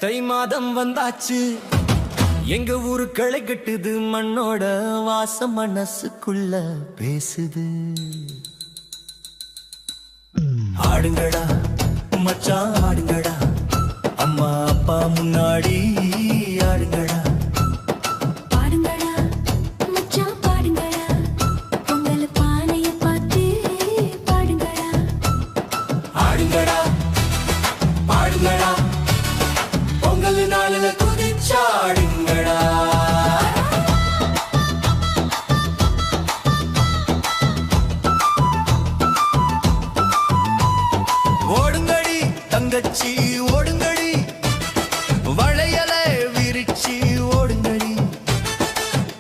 தை மாதம் வந்தாச்சு, எங்க ஊரு களை கட்டுது, மண்ணோட வாசம் மனசுக்குள்ள பேசுது. ஆடுங்கடா மச்சான் ஆடுங்கடா, அம்மா அப்பா முன்னாடி ஆடுங்கடா. பாடுங்கடா மச்சான் பாடுங்கடா, பொங்கல் பானைய பார்த்து பாடுங்கடா. ஆடுங்கடா பாடுங்கடா, பொங்கல் நாளில குதிச்சாடுங்கடா. ஓடுங்கடி தங்கச்சி ஓடுங்கடி, வளையல விரிச்சி ஓடுங்கடி.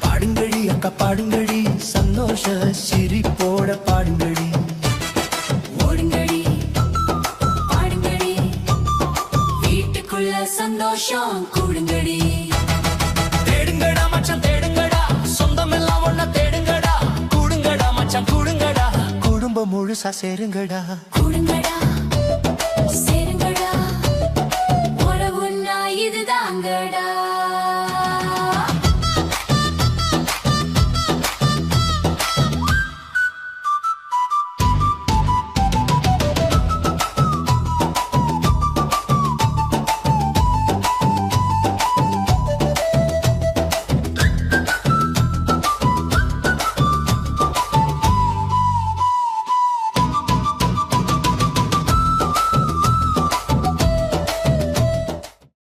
பாடுங்கடி அக்கா பாடுங்கடி, சந்தோஷ சிரிப்போட பாடுங்கடி. ஓடுங்கடி பாடுங்கடி, வீட்டுக்குள்ள சந்தோஷம் கூடுங்கடி. தேடுங்கடா மச்சான் தேடுங்கடா, சொந்தம் எல்லாம் ஒண்ணா தேடுங்கடா. கூடுங்கடா மச்சான் கூடுங்கடா, குடும்பம் முழுசா சேருங்கடா. கூடுங்கடா சேருங்கடா, உறவுன்னா இதுதாங்கடா.